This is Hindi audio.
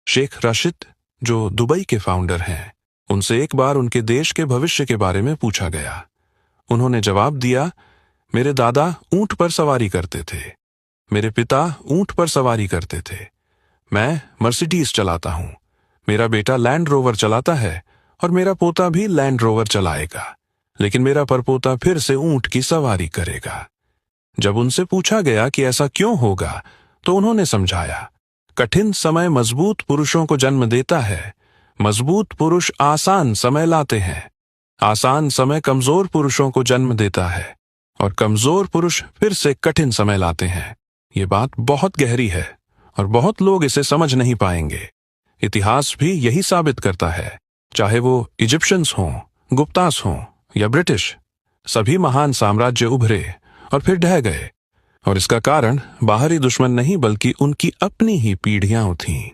शेख राशिद, जो दुबई के फाउंडर हैं, उनसे एक बार उनके देश के भविष्य के बारे में पूछा गया। उन्होंने जवाब दिया, मेरे दादा ऊंट पर सवारी करते थे, मेरे पिता ऊंट पर सवारी करते थे, मैं मर्सिडीज चलाता हूं, मेरा बेटा लैंड रोवर चलाता है और मेरा पोता भी लैंड रोवर चलाएगा, लेकिन मेरा परपोता फिर से ऊंट की सवारी करेगा। जब उनसे पूछा गया कि ऐसा क्यों होगा, तो उन्होंने समझाया, कठिन समय मजबूत पुरुषों को जन्म देता है, मजबूत पुरुष आसान समय लाते हैं, आसान समय कमजोर पुरुषों को जन्म देता है और कमजोर पुरुष फिर से कठिन समय लाते हैं। ये बात बहुत गहरी है और बहुत लोग इसे समझ नहीं पाएंगे। इतिहास भी यही साबित करता है, चाहे वो इजिप्शियंस हों, गुप्तास हों या ब्रिटिश, सभी महान साम्राज्य उभरे और फिर ढह गए, और इसका कारण बाहरी दुश्मन नहीं बल्कि उनकी अपनी ही पीढ़ियां थीं।